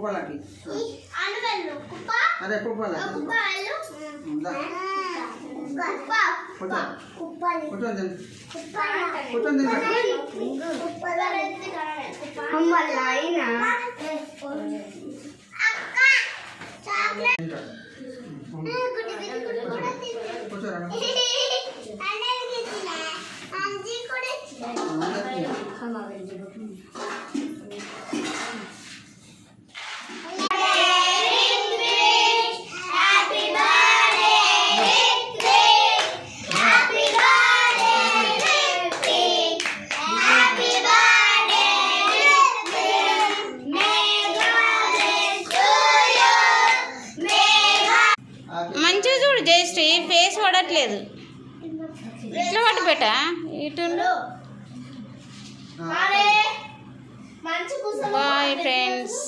పువ్వులకి అదే పువ్వులకి కూర్చోండి మంచిగా చూడు జయశ్రీ, ఫేస్ పడట్లేదు. ఇట్లా పట్టు పెట్ట ఇటు. Bye friends.